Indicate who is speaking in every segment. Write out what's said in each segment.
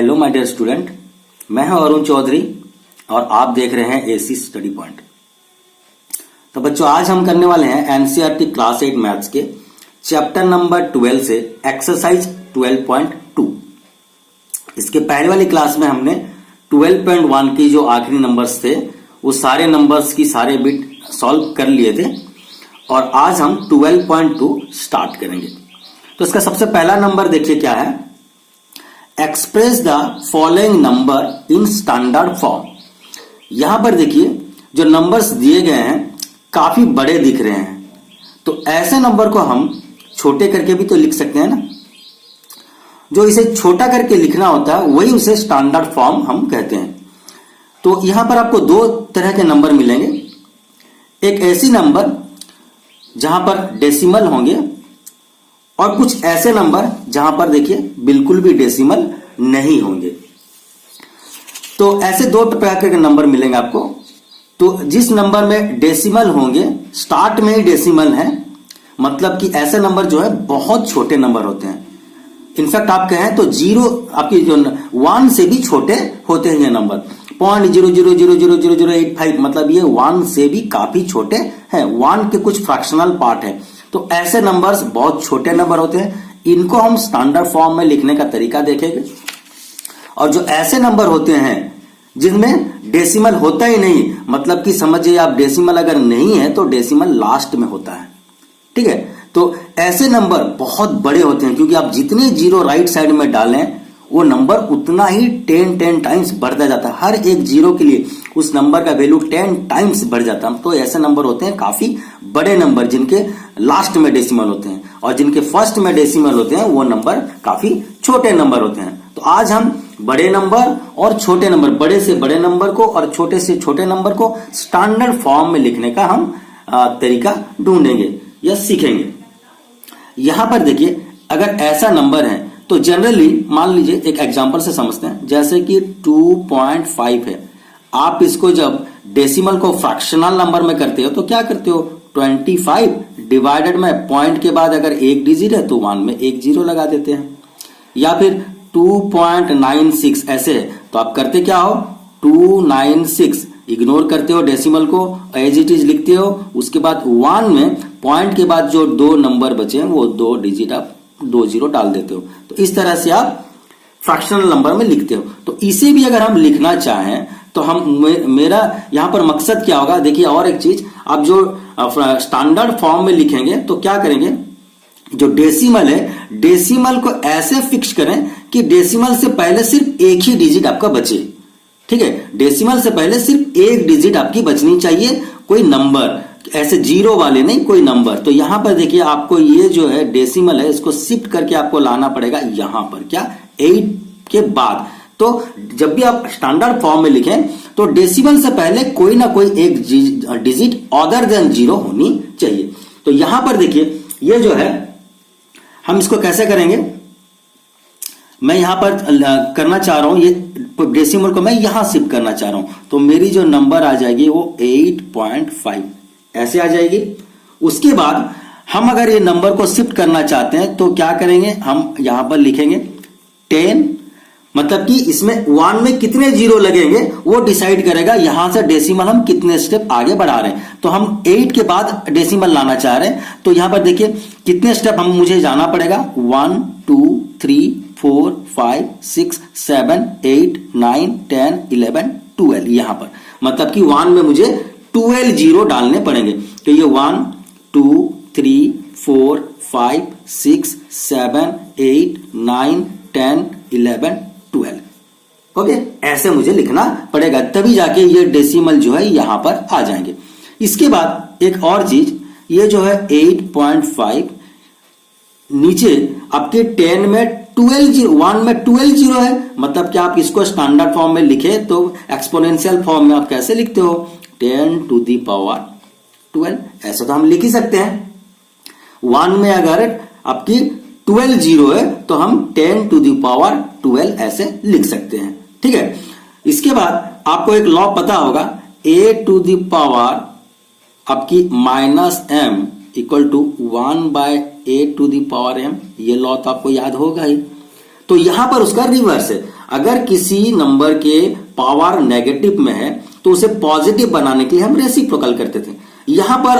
Speaker 1: Hello my dear student, मैं हूं अरुण चौधरी और आप देख रहे हैं एसी स्टडी पॉइंट। तो बच्चों, आज हम करने वाले हैं एनसीईआरटी क्लास 8 मैथ्स के चैप्टर नंबर 12 से एक्सरसाइज 12.2। इसके पहले वाली क्लास में हमने 12.1 की जो आखिरी नंबर्स थे वो सारे नंबर्स की सारे बिट सॉल्व कर लिए थे और आज हम 12.2 स्टार्ट करेंगे। तो इसका सबसे पहला नंबर देखिए क्या है, express the following number in standard form. यहां पर देखिए जो नंबर्स दिए गए हैं काफी बड़े दिख रहे हैं, तो ऐसे नंबर को हम छोटे करके भी तो लिख सकते हैं ना। जो इसे छोटा करके लिखना होता है वही उसे स्टैंडर्ड फॉर्म हम कहते हैं। तो यहां पर आपको दो तरह के नंबर मिलेंगे। एक ऐसी नंबर जहां पर डेसिमल होंगे और कुछ ऐसे नंबर जहां पर देखिए बिल्कुल भी डेसिमल नहीं होंगे। तो ऐसे दो प्रकार के नंबर मिलेंगे आपको। तो जिस नंबर में डेसिमल होंगे, स्टार्ट में ही डेसिमल है, मतलब कि ऐसे नंबर जो है बहुत छोटे नंबर होते हैं। इनफैक्ट आप कहें तो जीरो, आपकी जो 1 से भी छोटे होते हैं ये नंबर। 0.00000085, मतलब ये 1 से भी काफी छोटे हैं। 1 के कुछ फ्रैक्शनल पार्ट है। तो ऐसे नंबर्स बहुत छोटे नंबर होते हैं, इनको हम स्टैंडर्ड फॉर्म में लिखने का तरीका देखेंगे। और जो ऐसे नंबर होते हैं जिनमें डेसिमल होता ही नहीं, मतलब कि समझिए आप डेसिमल अगर नहीं है तो डेसिमल लास्ट में होता है, ठीक है। तो ऐसे नंबर बहुत बड़े होते हैं, क्योंकि आप जितने जीरो राइट साइड में डालें वो नंबर उतना ही 10 टाइम्स बढ़ता जाता है। हर एक जीरो के लिए उस नंबर का वैल्यू 10 टाइम्स बढ़ जाता है। तो ऐसे नंबर होते हैं काफी बड़े नंबर, जिनके लास्ट में डेसिमल होते हैं, और जिनके फर्स्ट में डेसिमल होते हैं वो नंबर काफी छोटे नंबर होते हैं। तो आज हम बड़े नंबर और छोटे नंबर, बड़े से बड़े नंबर को और छोटे से छोटे नंबर को स्टैंडर्ड फॉर्म में लिखने का हम तरीका ढूंढेंगे या सीखेंगे। यहां पर देखिए, अगर ऐसा नंबर है तो जनरली मान लीजिए एक एग्जांपल से समझते हैं, जैसे कि 2.5 है। आप इसको जब डेसिमल को फ्रैक्शनल नंबर में करते हो तो क्या करते हो, 25 डिवाइडेड में पॉइंट के बाद अगर एक डिजिट है तो 1 में एक जीरो लगा देते हैं। या फिर 2.96 ऐसे है तो आप करते क्या हो, 296 इग्नोर करते हो डेसिमल को, एज इट इज लिखते हो। उसके बाद 1 में पॉइंट के बाद जो दो नंबर बचे हैं वो 2 डिजिट आप 2 जीरो डाल देते हो। तो इस तरह से आप फ्रैक्शनल नंबर में लिखते हो। तो इसे भी अगर हम लिखना चाहें तो हम मेरा यहां पर मकसद क्या होगा, देखिए और एक चीज, आप जो स्टैंडर्ड फॉर्म में लिखेंगे तो क्या करेंगे, जो डेसिमल है डेसिमल को ऐसे फिक्स करें कि डेसिमल से पहले सिर्फ एक ही डिजिट आपका बचे, ठीक है। डेसिमल से पहले सिर्फ एक डिजिट आपकी बचनी चाहिए, कोई नंबर, ऐसे जीरो वाले नहीं, कोई नंबर। तो यहां पर देखिए आपको ये जो है डेसिमल है इसको शिफ्ट करके आपको लाना पड़ेगा यहां पर, क्या, 8 के बाद। तो जब भी आप स्टैंडर्ड फॉर्म में लिखें तो डेसिमल से पहले कोई ना कोई एक डिजिट अदर देन जीरो होनी चाहिए। तो यहां पर देखिए ये जो है हम इसको कैसे करेंगे, मैं यहां पर करना चाह रहा हूं, ये डेसिमल को मैं यहां शिफ्ट करना चाह रहा हूं। तो मेरी जो नंबर आ जाएगी वो 8.5 ऐसे आ जाएगी। उसके बाद हम अगर ये नंबर को शिफ्ट करना चाहते हैं तो क्या करेंगे, हम यहां पर लिखेंगे 10, मतलब कि इसमें 1 में कितने जीरो लगेंगे वो डिसाइड करेगा यहां से डेसिमल हम कितने स्टेप आगे बढ़ा रहे हैं। तो हम 8 के बाद डेसिमल लाना चाह रहे हैं, तो यहां पर देखिए कितने स्टेप मुझे जाना पड़ेगा, 1 2 3 4 5 6 7 8 9 10 11 12, यहां पर मतलब कि 1 में मुझे 12 जीरो डालने पड़ेंगे। तो ये 1 2 3 4 5 6 7 8 9 10 11 12, ओके। ऐसे मुझे लिखना पड़ेगा, तभी जाके ये डेसिमल जो है यहां पर आ जाएंगे। इसके बाद एक और चीज, ये जो है 8.5 नीचे आपके 10 में 12 जीरो, 1 में 12 जीरो है, मतलब कि आप इसको स्टैंडर्ड फॉर्म में लिखे तो एक्सपोनेंशियल फॉर्म में आप कैसे लिखते हो, 10 टू द पावर 12, ऐसा तो हम लिख ही सकते हैं। 1 में अगर आपकी 12 जीरो है तो हम 10 टू द पावर 12 ऐसे लिख सकते हैं, ठीक है। इसके बाद आपको एक लॉ पता होगा, a टू द पावर आपकी -m equal to 1/a to the power m, ये लॉ तो आपको याद होगा ही। तो यहां पर उसका रिवर्स है, अगर किसी नंबर के पावर नेगेटिव में है तो उसे पॉजिटिव बनाने के लिए हम रेसिप्रोकल करते थे। यहां पर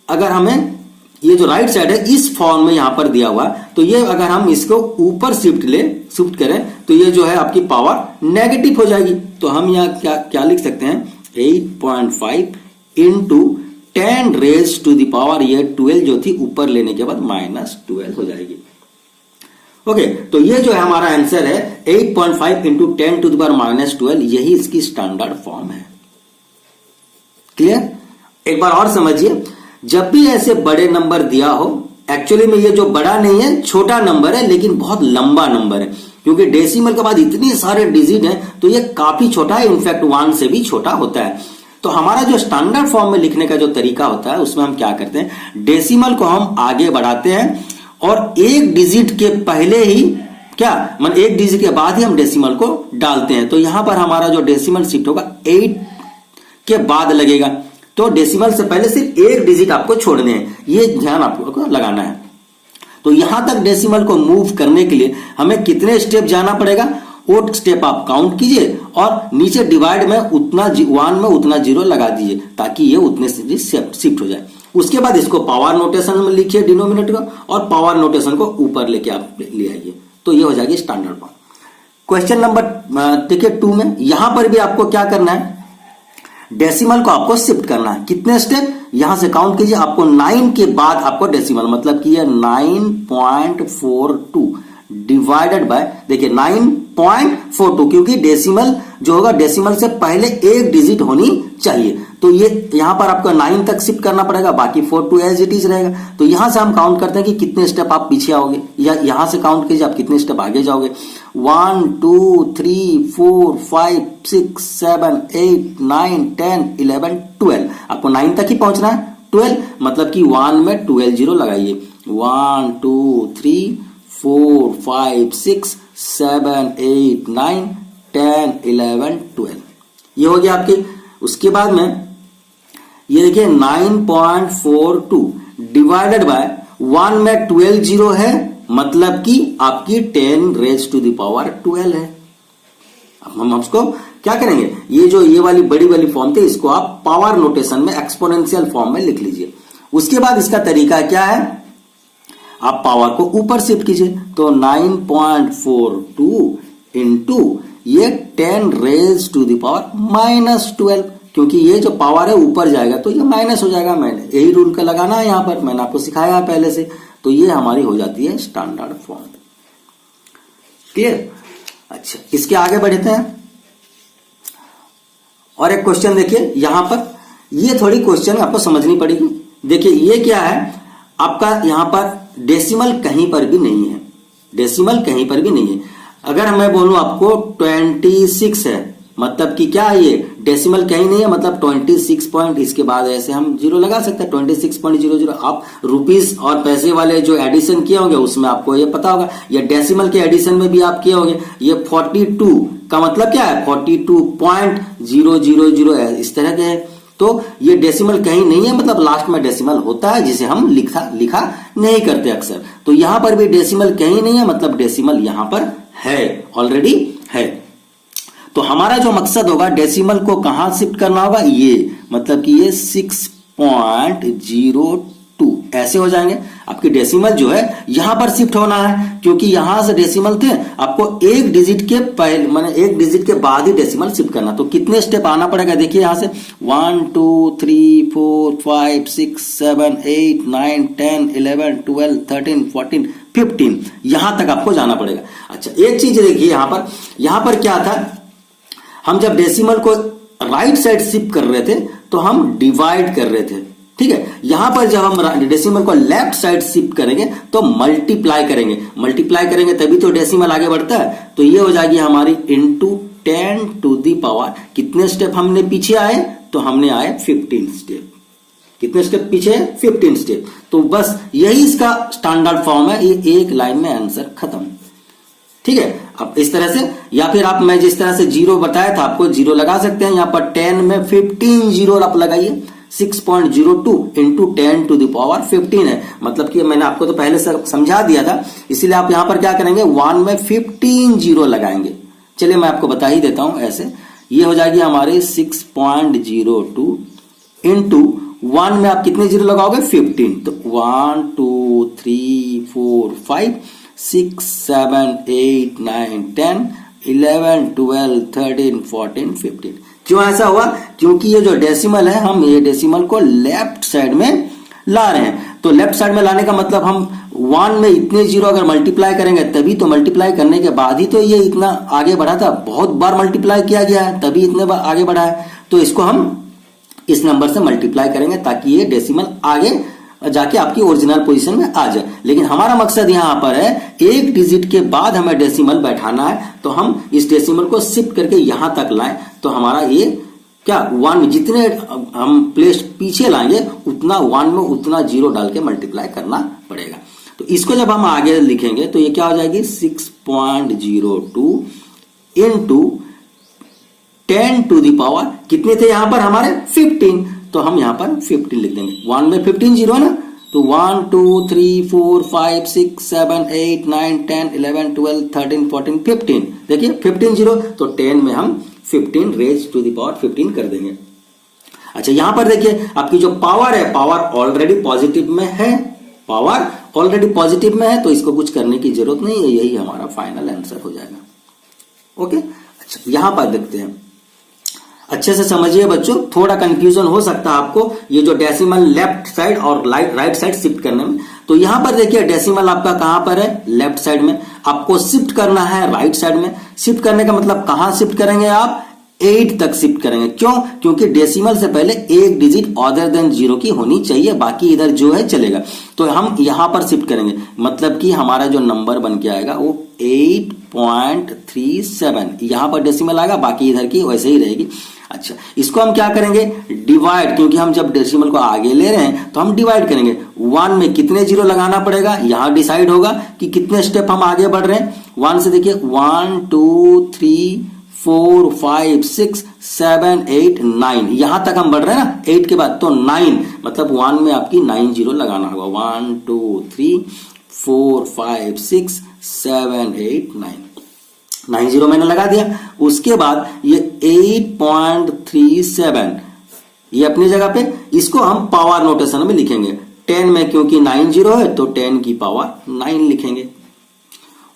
Speaker 1: अगर हमें ये जो राइट साइड है इस फॉर्म में यहां पर दिया हुआ, तो ये अगर हम इसको ऊपर शिफ्ट करें तो ये जो है आपकी पावर नेगेटिव हो जाएगी। तो हम यहां क्या लिख सकते हैं, 8.5 into 10 raise to the power, ये 12 जो थी ऊपर लेने के बाद -12 हो जाएगी। ओके, तो ये जो है हमारा आंसर है 8.5 इंटू 10 टू द पावर -12, यही इसकी स्टैंडर्ड फॉर्म है। क्लियर? एक बार और समझिए, जब भी ऐसे बड़े नंबर दिया हो, एक्चुअली में ये जो बड़ा नहीं है, छोटा नंबर है लेकिन बहुत लंबा नंबर है, क्योंकि डेसिमल के बाद इतने सारे डिजिट हैं तो ये काफी छोटा है, इनफैक्ट 1 से भी छोटा होता है। तो हमारा जो स्टैंडर्ड फॉर्म में लिखने का जो तरीका होता है उसमें हम क्या करते हैं, डेसिमल को हम आगे बढ़ाते हैं और एक डिजिट के पहले ही एक डिजिट के बाद ही हम डेसिमल को डालते हैं। तो यहां पर हमारा जो डेसिमल शिफ्ट होगा 8 के बाद लगेगा, तो डेसिमल से पहले सिर्फ एक डिजिट आपको छोड़ने हैं, ये ध्यान आपको लगाना है। तो यहां तक डेसिमल को मूव करने के लिए हमें कितने स्टेप जाना पड़ेगा, वो स्टेप आप काउंट कीजिए और नीचे डिवाइड में उतना 1 में उतना 0 लगा दीजिए ताकि ये उतने से शिफ्ट हो जाए। उसके बाद इसको पावर नोटेशन में लिखिए डिनोमिनेटर को, और पावर नोटेशन को ऊपर लेके आप ले आइए, तो ये हो जाएगी standard form. Question number ticket 2 में यहां पर भी आपको क्या करना है, डेसिमल को आपको शिफ्ट करना है। कितने स्टेप, यहां से काउंट कीजिए, आपको 9 के बाद आपको डेसिमल, मतलब कि ये 9.42 डिवाइडेड बाय, देखिए 9.42, क्योंकि डेसिमल जो होगा डेसिमल से पहले एक डिजिट होनी चाहिए। तो ये यहां पर आपको 9 तक शिफ्ट करना पड़ेगा, बाकी 42 एज इट इज रहेगा। तो यहां से हम काउंट करते हैं कि कितने स्टेप आप पीछे आओगे, या यहां से काउंट कीजिए आप कितने स्टेप आगे जाओगे। 1 2 3 4 5 6 7 8 9 10 11 12, आपको 9 तक ही पहुंचना है। 12 मतलब कि 1 में 12 0 लगाइए, 1 2 3 4 5 6 7 8 9 10 11 12, ये हो गया आपकी। उसके बाद में ये देखिए 9.42 डिवाइडेड बाय 1 में 12 0 है, मतलब कि आपकी 10 रेज टू द पावर 12 है। अब हम उसको क्या करेंगे, ये वाली बड़ी वाली फॉर्म थी, इसको आप पावर नोटेशन में एक्सपोनेंशियल फॉर्म में लिख लीजिए। उसके बाद इसका तरीका क्या है, आप पावर को ऊपर शिफ्ट कीजिए, तो 9.42 इंटू ये 10 रेज टू द पावर -12, क्योंकि ये जो पावर है ऊपर जाएगा तो ये माइनस हो जाएगा। मैंने यही रूल का लगाना है यहां पर, मैंने आपको सिखाया है पहले से। तो ये हमारी हो जाती है स्टैंडर्ड फॉर्म। क्लियर? अच्छा, इसके आगे बढ़ते हैं और एक क्वेश्चन देखिए यहां पर, ये थोड़ी क्वेश्चन आपको समझनी पड़ेगी। देखिए ये क्या है, आपका यहां पर डेसिमल कहीं पर भी नहीं है, डेसिमल कहीं पर भी नहीं है। अगर मैं बोलूं आपको 26 है, मतलब कि क्या है, ये डेसिमल कहीं नहीं है, मतलब 26 पॉइंट, इसके बाद ऐसे हम 0 लगा सकते हैं, 26.00। आप रुपीस और पैसे वाले जो एडिशन किए होंगे उसमें आपको ये पता होगा, या डेसिमल के एडिशन में भी आप किए होंगे। ये 42 का मतलब क्या है, 42.000 है, इस तरह के है। तो ये डेसिमल कहीं नहीं है, मतलब लास्ट में डेसिमल होता है जिसे हम लिखा नहीं करते अक्सर। तो यहां पर भी डेसिमल कहीं नहीं है, मतलब डेसिमल यहां पर है, ऑलरेडी है। तो हमारा जो मकसद होगा, डेसिमल को कहां शिफ्ट करना होगा, ये मतलब कि ये 6.02 ऐसे हो जाएंगे। आपकी डेसिमल जो है यहां पर शिफ्ट होना है, क्योंकि यहां से डेसिमल थे, आपको एक डिजिट के पहले माने एक डिजिट के बाद ही डेसिमल शिफ्ट करना। तो कितने स्टेप आना पड़ेगा, देखिए यहां से 1 2 3 4 5 6 7 8 9 10 11 12 13 14 15, यहां तक आपको जाना पड़ेगा। अच्छा, एक चीज देखिए यहां पर क्या था, हम जब डेसिमल को राइट साइड शिफ्ट कर रहे थे तो हम डिवाइड कर रहे थे, ठीक है। यहां पर जब हम डेसिमल को लेफ्ट साइड शिफ्ट करेंगे तो मल्टीप्लाई करेंगे तभी तो डेसिमल आगे बढ़ता है। तो ये हो जाएगी हमारी इंटू 10 टू दी पावर, कितने स्टेप हमने पीछे आए, तो हमने आए 15 स्टेप। कितने स्टेप पीछे, 15 स्टेप। तो बस यही इसका स्टैंडर्ड फॉर्म है, ये एक लाइन में आंसर खत्म, ठीक है। अब इस तरह से, या फिर आप, मैं जिस तरह से 0 बताया था आपको 0 लगा सकते हैं। यहां पर 10 में 15 0 आप लगाइए, 6.02 इंटू 10 टू द पावर 15 है, मतलब कि मैंने आपको तो पहले से समझा दिया था, इसीलिए आप यहां पर क्या करेंगे, 1 में 15 0 लगाएंगे, चलिए मैं आपको बता ही देता हूं ऐसे। ये हो जाएगी हमारी 6.02 इंटू 1 में आप कितने जीरो लगाओगे 15, तो 1 2 3 4 5 6 7 8 9 10 11 12 13 14 15। क्यों ऐसा हुआ? क्योंकि ये जो डेसिमल है हम ये डेसिमल को लेफ्ट साइड में ला रहे हैं। तो लेफ्ट साइड में लाने का मतलब हम 1 में इतने जीरो अगर मल्टीप्लाई करेंगे तभी तो, मल्टीप्लाई करने के बाद ही तो ये इतना आगे बढ़ा था। बहुत बार मल्टीप्लाई किया गया है तभी इतने बार आगे बढ़ा है। तो इसको हम इस नंबर से मल्टीप्लाई करेंगे ताकि ये डेसिमल आगे जाके आपकी ओरिजिनल पोजीशन में आ जाए। लेकिन हमारा मकसद यहां पर है एक डिजिट के बाद हमें डेसिमल बैठाना है, तो हम इस डेसिमल को शिफ्ट करके यहां तक लाएं। तो हमारा ये क्या 1 जितने हम प्लेस पीछे लाएंगे उतना 1 में उतना जीरो डाल के मल्टीप्लाई करना पड़ेगा। तो इसको जब हम आगे लिखेंगे तो ये क्या हो जाएगी 6.02 इंटू 10 टू दी पावर कितने थे यहां पर हमारे 15, तो हम यहां पर 15 लिख देंगे। 1 में 15 जीरो है ना, तो 1 2 3 4 5 6 7 8 9 10 11 12 13 14 15। देखिए 15 जीरो, तो 10 में हम 15 रेज टू दी पावर 15 कर देंगे। अच्छा यहां पर देखिए आपकी जो पावर है, पावर ऑलरेडी पॉजिटिव में है, पावर ऑलरेडी पॉजिटिव में है, तो इसको कुछ करने की जरूरत नहीं है, यही हमारा फाइनल आंसर हो जाएगा। ओके, अच्छा यहां पर देखते हैं, अच्छे से समझिए बच्चों, थोड़ा कंफ्यूजन हो सकता है आपको ये जो डेसिमल लेफ्ट साइड और राइट साइड शिफ्ट करने में। तो यहां पर देखिए डेसिमल आपका कहां पर है, लेफ्ट साइड में, आपको शिफ्ट करना है राइट साइड में। शिफ्ट करने का मतलब कहां शिफ्ट करेंगे आप, 8 तक शिफ्ट करेंगे। क्यों? क्योंकि डेसिमल से पहले एक डिजिट अदर देन 0 की होनी चाहिए, बाकी इधर जो है चलेगा। तो हम यहां पर शिफ्ट करेंगे, मतलब कि हमारा जो नंबर बन के आएगा वो 8.37 यहां पर डेसिमल आएगा, बाकी इधर की वैसे ही रहेगी। अच्छा इसको हम क्या करेंगे, डिवाइड, क्योंकि हम जब डेसिमल को आगे ले रहे हैं तो हम डिवाइड करेंगे। 1 में कितने जीरो लगाना पड़ेगा, यहां डिसाइड होगा कि कितने स्टेप हम आगे बढ़ रहे हैं। 1 से देखिए 1 2 3 4 5 6 7 8 9 यहां तक हम बढ़ रहे हैं ना, 8 के बाद तो 9, मतलब 1 में आपकी 9 जीरो लगाना होगा। 1 2 3 4 5 6 7 8 9 जीरो मैंने लगा दिया। उसके बाद ये 8.37 ये अपनी जगह पे, इसको हम पावर नोटेशन में लिखेंगे। 10 में क्योंकि 9 जीरो है तो 10 की पावर 9 लिखेंगे।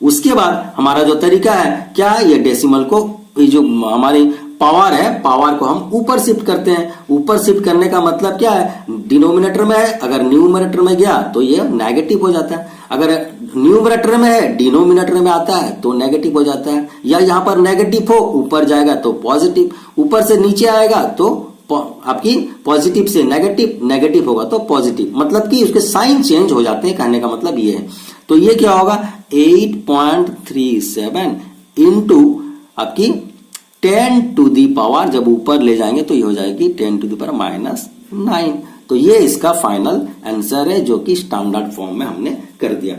Speaker 1: उसके बाद हमारा जो तरीका है क्या, ये डेसिमल को, ये जो हमारी पावर है, पावर को हम ऊपर शिफ्ट करते हैं। ऊपर शिफ्ट करने का मतलब क्या है, डिनोमिनेटर में है, अगर न्यूमरेटर में गया तो ये नेगेटिव हो जाता है, अगर न्यूमरेटर में है डिनोमिनेटर में आता है तो नेगेटिव हो जाता है, या यहां पर नेगेटिव हो ऊपर जाएगा तो पॉजिटिव, ऊपर से नीचे आएगा तो आपकी पॉजिटिव से नेगेटिव, नेगेटिव होगा तो पॉजिटिव, मतलब कि उसके साइन चेंज हो जाते हैं, कहने का मतलब ये है। तो ये क्या होगा 8.37 इंटू आपकी 10 टू दी पावर, जब ऊपर ले जाएंगे तो ये हो जाएगी 10 टू दी पावर -9। तो ये इसका फाइनल आंसर है जो कि स्टैंडर्ड फॉर्म में हमने कर दिया,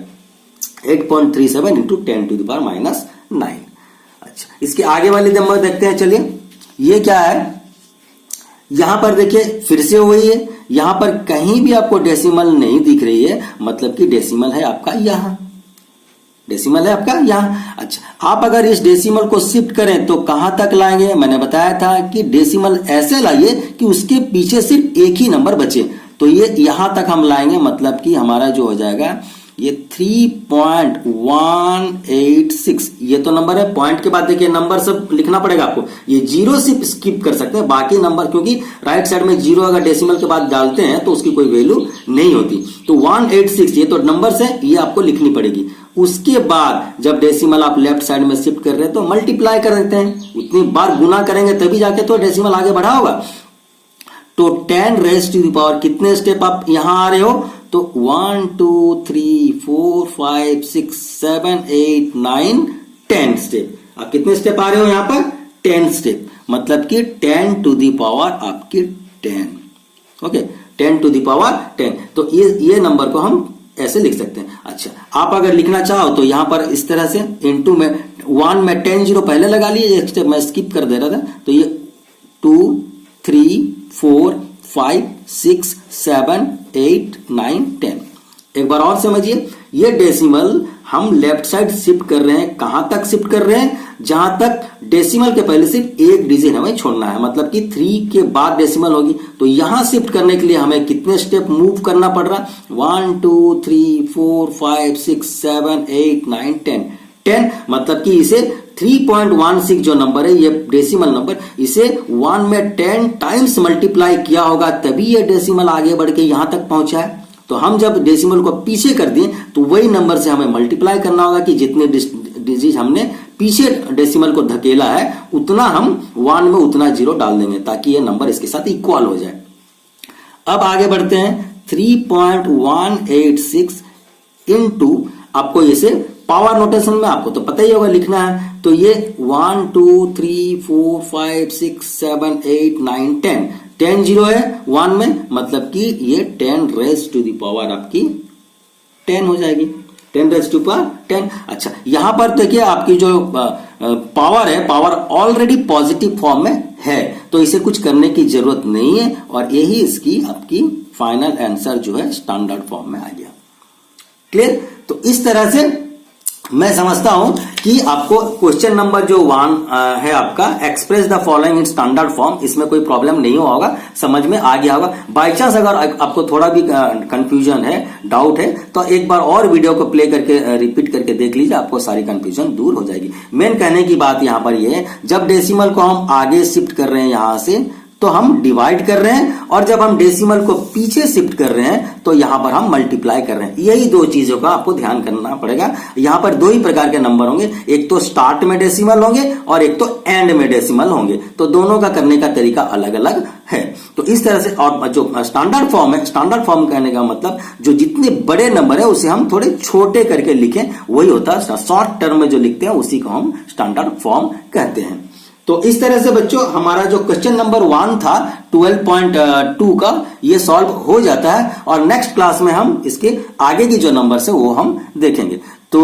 Speaker 1: 8.37 इंटू 10 टू दी पावर -9। अच्छा इसके आगे वाले नंबर देखते हैं, चलिए ये क्या है, यहां पर देखिए फिर से वही है, यहां पर कहीं भी आपको डेसिमल नहीं दिख रही है, मतलब कि डेसिमल है आपका यहां, डेसिमल है आपका यहां। अच्छा आप अगर इस डेसिमल को शिफ्ट करें तो कहां तक लाएंगे, मैंने बताया था कि डेसिमल ऐसे लाइए कि उसके पीछे सिर्फ एक ही नंबर बचे, तो ये यहां तक हम लाएंगे, मतलब कि हमारा जो हो जाएगा ये 3.186 ये तो नंबर है। पॉइंट के बाद देखिए नंबर सब लिखना पड़ेगा आपको, ये जीरो से स्किप कर सकते हैं, बाकी नंबर, क्योंकि राइट साइड में जीरो अगर डेसिमल के बाद डालते हैं तो उसकी कोई वैल्यू नहीं होती। तो 186 ये तो नंबर है, ये आपको लिखनी पड़ेगी। उसके बाद जब डेसिमल आप लेफ्ट साइड में शिफ्ट कर रहे हैं तो मल्टीप्लाई कर देते हैं, उतनी बार गुना करेंगे तभी जाके तो डेसिमल आगे बढ़ा होगा। तो 10 रेज टू द पावर कितने स्टेप आप यहां आ रहे हो, तो 1 2 3 4 5 6 7 8 9 10 स्टेप। आप कितने स्टेप आ रहे हो यहां पर, 10 स्टेप, मतलब कि 10 टू दी पावर आपकी 10। ओके 10 टू दी पावर 10, तो ये नंबर को हम ऐसे लिख सकते हैं। अच्छा आप अगर लिखना चाहो तो यहां पर इस तरह से इनटू में 1 में 10 जीरो पहले लगा लिए, एक स्टेप मैं स्किप कर दे रहा था, तो ये 2 3 4 5 6 7 8 9 10। एक बार और समझिए, ये डेसिमल हम लेफ्ट साइड शिफ्ट कर रहे हैं, कहां तक शिफ्ट कर रहे हैं, जहां तक डेसिमल के पहले सिर्फ एक डिजिट हमें छोड़ना है, मतलब कि 3 के बाद डेसिमल होगी। तो यहां शिफ्ट करने के लिए हमें कितने स्टेप मूव करना पड़ रहा? 1 2 3 4 5 6 7 8 9 10, मतलब कि इसे 3.16 जो नंबर है, ये डेसिमल नंबर, इसे 1 में 10 टाइम्स मल्टीप्लाई किया होगा, तभी ये डेसिमल आगे बढ़ के यहां तक पहुंचा है। तो हम जब डेसिमल को पीछे कर दिए तो वही नंबर से हमें मल्टीप्लाई करना होगा कि जितने डिजिट हमने पीछे डेसिमल को धकेला है उतना हम 1 में उतना जीरो डाल देंगे, ताकि ये नंबर इसके साथ इक्वल हो जाए। अब आगे बढ़ते हैं। 3.186 इंटू, आपको इसे पावर नोटेशन में आपको तो पता ही होगा लिखना है, तो ये 1 2 3 4 5 6 7 8 9 10 जीरो है 1 में, मतलब कि ये 10 रेज टू द पावर आपकी 10 हो जाएगी, 10 रेज टू पावर 10। अच्छा, यहां पर देखिए आपकी जो पावर है, पावर ऑलरेडी पॉजिटिव फॉर्म में है, तो इसे कुछ करने की जरूरत नहीं है, और यही इसकी आपकी फाइनल आंसर जो है स्टैंडर्ड फॉर्म में आ गया। क्लियर? तो इस तरह से मैं समझता हूं कि आपको क्वेश्चन नंबर जो 1 है आपका, express the following in standard form, इसमें कोई प्रॉब्लम नहीं होगा, समझ में आ गया होगा। बाय चांस अगर आपको थोड़ा भी कंफ्यूजन है, डाउट है, तो एक बार और वीडियो को प्ले करके रिपीट करके देख लीजिए, आपको सारी कंफ्यूजन दूर हो जाएगी। मेन कहने की बात यहां पर यह है, जब डेसिमल को हम आगे शिफ्ट कर रहे हैं यहां से, तो हम डिवाइड कर रहे हैं, और जब हम डेसिमल को पीछे शिफ्ट कर रहे हैं तो यहां पर हम मल्टीप्लाई कर रहे हैं। यही दो चीजों का आपको ध्यान करना पड़ेगा। यहां पर दो ही प्रकार के नंबर होंगे, एक तो स्टार्ट में डेसिमल होंगे और एक तो एंड में डेसिमल होंगे, तो दोनों का करने का तरीका अलग अलग है। तो इस तरह से, और जो स्टैंडर्ड फॉर्म है, स्टैंडर्ड फॉर्म कहने का मतलब जो जितने बड़े नंबर है उसे हम थोड़े छोटे करके लिखें, वही होता है शॉर्ट टर्म में जो लिखते हैं उसी को हम स्टैंडर्ड फॉर्म कहते हैं। तो इस तरह से बच्चों हमारा जो क्वेश्चन नंबर 1 था 12.2 का, ये सॉल्व हो जाता है, और नेक्स्ट क्लास में हम इसके आगे की जो नंबर्स है वो हम देखेंगे। तो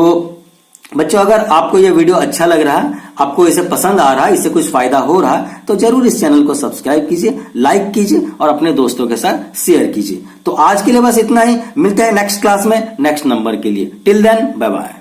Speaker 1: बच्चों, अगर आपको ये वीडियो अच्छा लग रहा है, आपको इसे पसंद आ रहा है, इससे कुछ फायदा हो रहा है, तो जरूर इस चैनल को सब्सक्राइब कीजिए, लाइक कीजिए और अपने दोस्तों के साथ शेयर कीजिए। तो आज के लिए बस इतना ही, मिलते हैं नेक्स्ट क्लास में नेक्स्ट नंबर के लिए। Till then, bye bye.